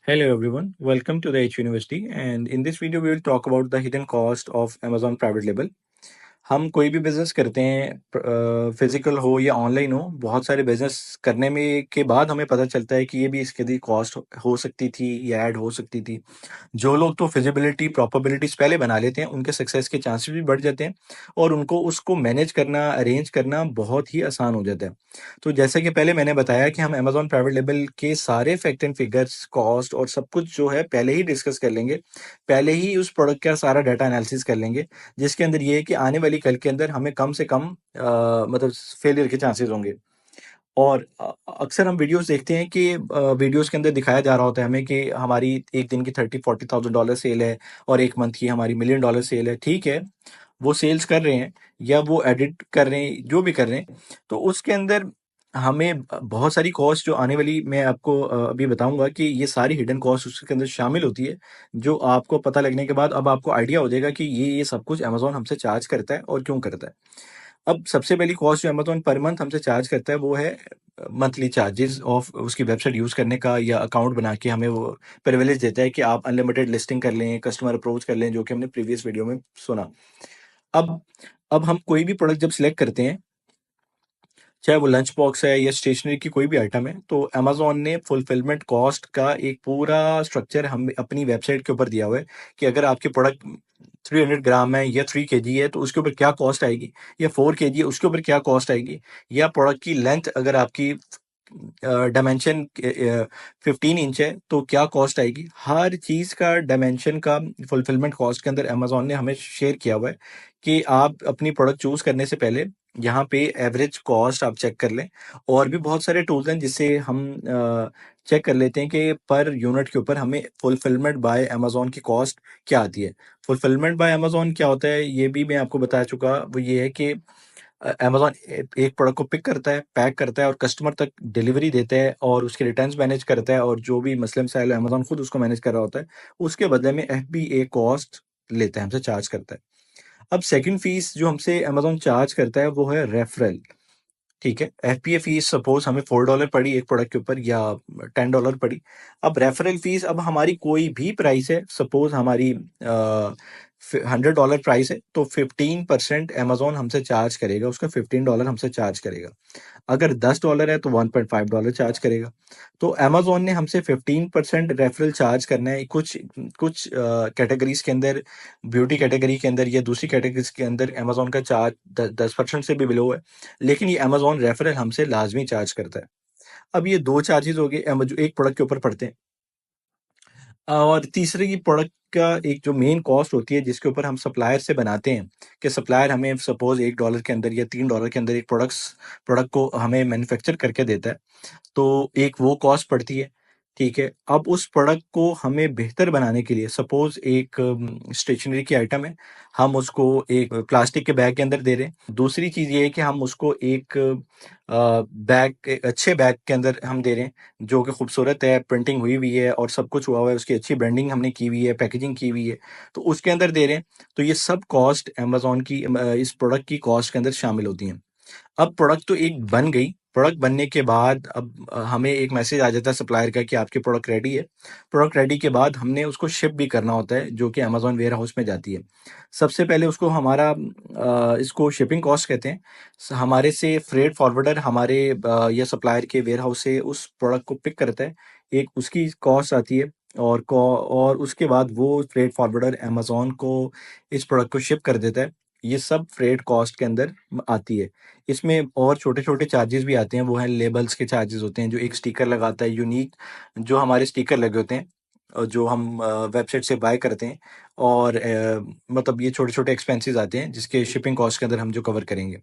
Hello everyone, welcome to the H University and in this video we will talk about the hidden cost of Amazon private label. हम कोई भी business करते हैं physical हो या online हो बहुत सारे बिजनेस करने में के बाद हमें पता चलता है कि ये भी इसके दी कॉस्ट हो सकती थी या ऐड हो सकती थी। जो लोग तो फिजिबिलिटी प्रोबेबिलिटीज पहले बना लेते हैं उनके सक्सेस के चांसेस भी बढ़ जाते हैं और उनको उसको मैनेज करना अरेंज करना बहुत ही आसान हो जाता है। तो जैसे कि पहले मैंने बताया कि हम अमेजॉन प्राइवेट लेबल के सारे फैक्ट एंड फिगर्स कॉस्ट और सब कुछ जो है पहले ही डिस्कस कर लेंगे, पहले ही उस प्रोडक्ट का सारा डाटा एनालिसिस कर लेंगे, जिसके अंदर ये है कि आने वाली कल के अंदर हमें कम से कम मतलब फेलियर के चांसेस होंगे। और अक्सर हम वीडियोस देखते हैं कि वीडियोस के अंदर दिखाया जा रहा होता है हमें कि हमारी एक दिन की $30,000-40,000 सेल है और एक मंथ की हमारी $1,000,000 सेल है। ठीक है, वो सेल्स कर रहे हैं या वो एडिट कर रहे हैं, जो भी कर रहे हैं, तो उसके अंदर हमें बहुत सारी कॉस्ट जो आने वाली मैं आपको अभी बताऊँगा कि ये सारी हिडन कॉस्ट उसके अंदर शामिल होती है, जो आपको पता लगने के बाद अब आपको आइडिया हो जाएगा कि ये सब कुछ अमेज़न हमसे चार्ज करता है और क्यों करता है। अब सबसे पहली कॉस्ट जो अमेज़न पर मंथ हमसे चार्ज करता है वो है मंथली चार्जेस ऑफ उसकी वेबसाइट यूज़ करने का या अकाउंट बना के हमें वो प्रिविलेज देता है कि आप अनलिमिटेड लिस्टिंग कर लें, कस्टमर अप्रोच कर लें, जो कि हमने प्रीवियस वीडियो में सुना। अब अब हम कोई भी प्रोडक्ट जब सिलेक्ट करते हैं, चाहे वो लंच बॉक्स है या स्टेशनरी की कोई भी आइटम है, तो अमेज़न ने फुलफिलमेंट कॉस्ट का एक पूरा स्ट्रक्चर हम अपनी वेबसाइट के ऊपर दिया हुआ है कि अगर आपके प्रोडक्ट 300 ग्राम है या 3 केजी है, तो उसके ऊपर क्या कॉस्ट आएगी, या 4 केजी है, उसके ऊपर क्या कॉस्ट आएगी, या प्रोडक्ट की लेंथ अगर आपकी डायमेंशन 15 इंच है, तो क्या कॉस्ट आएगी। हर चीज़ का डायमेंशन का फुलफिलमेंट कॉस्ट के अंदर अमेज़न ने हमें शेयर किया हुआ है कि आप अपनी प्रोडक्ट चूज़ करने से पहले यहाँ पे एवरेज कॉस्ट आप चेक कर लें। और भी बहुत सारे टूल्स हैं जिससे हम चेक कर लेते हैं कि पर यूनिट के ऊपर हमें फुलफिलमेंट बाय अमेज़न की कॉस्ट क्या आती है। फुलफिलमेंट बाय अमेज़न क्या होता है, ये भी मैं आपको बता चुका। वो ये है कि अमेज़न एक प्रोडक्ट को पिक करता है, पैक करता है और कस्टमर तक डिलीवरी देता है और उसके रिटर्न्स मैनेज करता है, और जो भी मसले-मसाइल है अमेज़न खुद उसको मैनेज कर रहा होता है। उसके बदले में एफबीए कॉस्ट लेता है, हमसे चार्ज करता है। अब सेकंड फीस जो हमसे अमेज़न चार्ज करता है वो है रेफरल। ठीक है, एफपीए फीस सपोज हमें $4 पड़ी एक प्रोडक्ट के ऊपर या $10 पड़ी। अब रेफरल फीस, अब हमारी कोई भी प्राइस है, सपोज हमारी $100 प्राइस है, तो 15% अमेजोन हमसे चार्ज करेगा, उसका $15 हमसे चार्ज करेगा। अगर $10 है तो $1.5 चार्ज करेगा। तो अमेजोन ने हमसे 15% रेफरल चार्ज करना है। कुछ कुछ कैटेगरीज के अंदर, ब्यूटी कैटेगरी के अंदर या दूसरी कैटेगरीज के अंदर अमेजोन का चार्ज 10% से भी बिलो है, लेकिन ये अमेज़न रेफरल हमसे लाज़मी चार्ज करता है। अब ये 2 चार्जेज़ हो गए जो एक प्रोडक्ट के ऊपर पड़ते हैं। और तीसरे की प्रोडक्ट का एक जो मेन कॉस्ट होती है जिसके ऊपर हम सप्लायर से बनाते हैं, कि सप्लायर हमें सपोज़ $1 के अंदर या $3 के अंदर एक प्रोडक्ट को हमें मैन्युफैक्चर करके देता है। तो एक वो कॉस्ट पड़ती है, ठीक है? अब उस प्रोडक्ट को हमें बेहतर बनाने के लिए, सपोज़ एक स्टेशनरी की आइटम है, हम उसको एक प्लास्टिक के बैग के अंदर दे रहे हैं। दूसरी चीज़ ये है कि हम उसको एक एक अच्छे बैग के अंदर हम दे रहे हैं, जो कि खूबसूरत है, प्रिंटिंग हुई हुई है और सब कुछ हुआ हुआ है, उसकी अच्छी ब्रांडिंग हमने की हुई है, पैकेजिंग की हुई है, तो उसके अंदर दे रहे हैं। तो ये सब कॉस्ट अमेज़न की इस प्रोडक्ट की कॉस्ट के अंदर शामिल होती हैं। अब प्रोडक्ट तो एक बन गई, प्रोडक्ट बनने के बाद अब हमें एक मैसेज आ जाता है सप्लायर का कि आपकी प्रोडक्ट रेडी है। प्रोडक्ट रेडी के बाद हमने उसको शिप भी करना होता है, जो कि अमेज़न वेयरहाउस में जाती है। सबसे पहले उसको हमारा इसको शिपिंग कॉस्ट कहते हैं। हमारे से फ्रेट फॉरवर्डर हमारे या सप्लायर के वेयरहाउस से उस प्रोडक्ट को पिक करता है, एक उसकी कॉस्ट आती है। और उसके बाद वो फ्रेट फॉरवर्डर अमेज़न को इस प्रोडक्ट को शिप कर देता है। ये सब फ्रेट कॉस्ट के अंदर आती है। इसमें और छोटे-छोटे चार्जेज़ भी आते हैं, वो हैं लेबल्स के चार्जेज़ होते हैं, जो एक स्टिकर लगाता है यूनिक, जो हमारे स्टिकर लगे होते हैं जो हम वेबसाइट से बाय करते हैं। और मतलब ये छोटे-छोटे एक्सपेंसेस आते हैं, जिसके शिपिंग कॉस्ट के अंदर हम जो कवर करेंगे।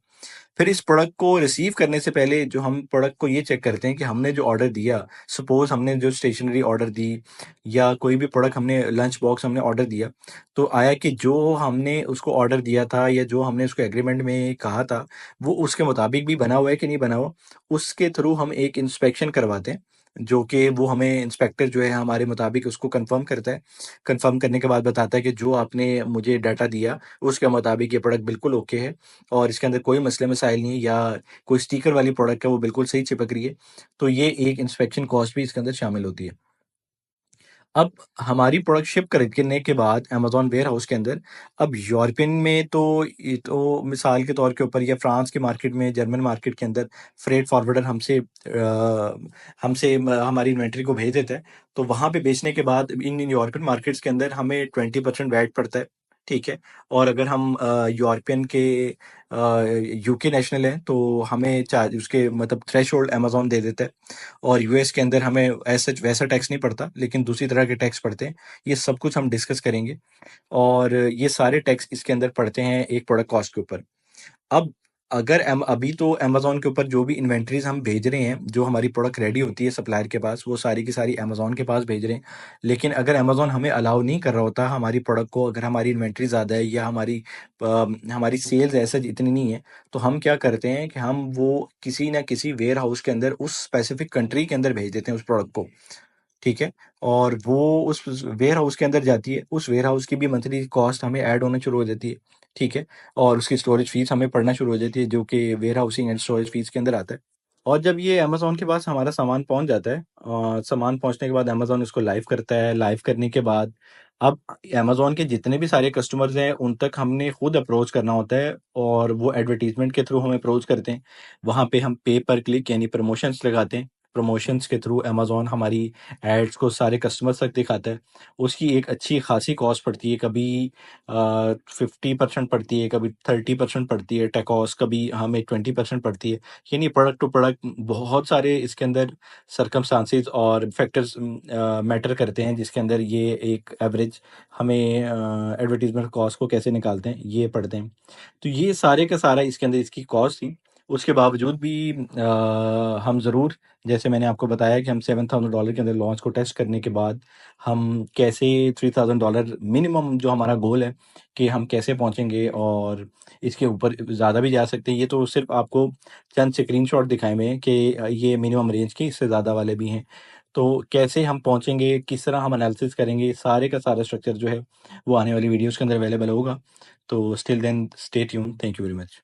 फिर इस प्रोडक्ट को रिसीव करने से पहले जो हम प्रोडक्ट को ये चेक करते हैं कि हमने जो ऑर्डर दिया, सपोज़ हमने जो स्टेशनरी ऑर्डर दी या कोई भी प्रोडक्ट हमने लंच बॉक्स हमने ऑर्डर दिया, तो आया कि जो हमने उसको ऑर्डर दिया था या जो हमने उसको एग्रीमेंट में कहा था, वो उसके मुताबिक भी बना हुआ है कि नहीं बना हुआ। उसके थ्रू हम एक इंस्पेक्शन करवाते हैं, जो कि वो हमें इंस्पेक्टर जो है हमारे मुताबिक उसको कन्फर्म करता है। कन्फर्म करने के बाद बताता है कि जो आपने मुझे डाटा दिया, उसके मुताबिक ये प्रोडक्ट बिल्कुल ओके है और इसके अंदर कोई मसले-मसाइल नहीं है, या कोई स्टिकर वाली प्रोडक्ट है वो बिल्कुल सही चिपक रही है। तो ये एक इंस्पेक्शन कॉस्ट भी इसके अंदर शामिल होती है। अब हमारी प्रोडक्ट शिप करने के बाद अमेज़न वेयरहाउस के अंदर, अब यूरोपियन में तो ये तो मिसाल के तौर के ऊपर, या फ्रांस की मार्केट में, जर्मन मार्केट के अंदर फ्रेट फॉरवर्डर हमसे हमारी इन्वेंट्री को भेज देता है। तो वहाँ पे बेचने के बाद इन यूरोपियन मार्केट्स के अंदर हमें 20% वैट पड़ता है, ठीक है? और अगर हम यूरोपियन के यूके नेशनल हैं, तो हमें चार्ज उसके मतलब थ्रेशोल्ड अमेज़न दे देता है। और यूएस के अंदर हमें ऐसा वैसा टैक्स नहीं पड़ता, लेकिन दूसरी तरह के टैक्स पड़ते हैं। ये सब कुछ हम डिस्कस करेंगे, और ये सारे टैक्स इसके अंदर पड़ते हैं एक प्रोडक्ट कॉस्ट के ऊपर। अब अगर अभी तो अमेज़न के ऊपर जो भी इन्वेंट्रीज़ हम भेज रहे हैं, जो हमारी प्रोडक्ट रेडी होती है सप्लायर के पास, वो सारी की सारी अमेज़न के पास भेज रहे हैं। लेकिन अगर अमेज़न हमें अलाउ नहीं कर रहा होता हमारी प्रोडक्ट को, अगर हमारी इन्वेंट्री ज़्यादा है या हमारी सेल्स ऐसा इतनी नहीं है, तो हम क्या करते हैं कि हम वो किसी न किसी वेयरहाउस के अंदर उस स्पेसिफिक कंट्री के अंदर भेज देते हैं उस प्रोडक्ट को, ठीक है? और वो उस वेयरहाउस के अंदर जाती है, उस वेयरहाउस की भी मंथली कॉस्ट हमें ऐड होना शुरू हो जाती है, ठीक है? और उसकी स्टोरेज फीस हमें पड़ना शुरू हो जाती है, जो कि वेयरहाउसिंग एंड स्टोरेज फीस के अंदर आता है। और जब ये अमेज़न के पास हमारा सामान पहुँच जाता है, सामान पहुँचने के बाद अमेज़न उसको लाइव करता है। लाइव करने के बाद अब अमेज़न के जितने भी सारे कस्टमर्स हैं, उन तक हमने खुद अप्रोच करना होता है, और वो एडवर्टाइज़मेंट के थ्रू हमें अप्रोच करते हैं। वहाँ पे हम पे पर क्लिक यानी प्रमोशंस लगाते हैं। प्रमोशंस के थ्रू अमेज़न हमारी एड्स को सारे कस्टमर्स तक दिखाता है। उसकी एक अच्छी खासी कॉस्ट पड़ती है, कभी 50% पड़ती है, कभी 30% पड़ती है टेकॉस, कभी हमें 20% पड़ती है। यानी प्रोडक्ट टू प्रोडक्ट बहुत सारे इसके अंदर सर्कमस्टांसेस और फैक्टर्स मैटर करते हैं, जिसके अंदर ये एक एवरेज हमें एडवर्टाइजमेंट कॉस्ट को कैसे निकालते हैं, ये पढ़ते हैं। तो ये सारे का सारा इसके अंदर इसकी कॉस्ट थी। उसके बावजूद भी हम ज़रूर, जैसे मैंने आपको बताया कि हम $7,000 के अंदर लॉन्च को टेस्ट करने के बाद हम कैसे $3,000 मिनिमम जो हमारा गोल है कि हम कैसे पहुंचेंगे, और इसके ऊपर ज़्यादा भी जा सकते हैं। ये तो सिर्फ आपको चंद स्क्रीनशॉट दिखाए हुए हैं कि ये मिनिमम रेंज के, इससे ज़्यादा वाले भी हैं। तो कैसे हम पहुंचेंगे, किस तरह हम एनालिसिस करेंगे, सारे का सारा स्ट्रक्चर जो है वो आने वाली वीडियोस के अंदर अवेलेबल होगा। तो still then stay tune. Thank you very much.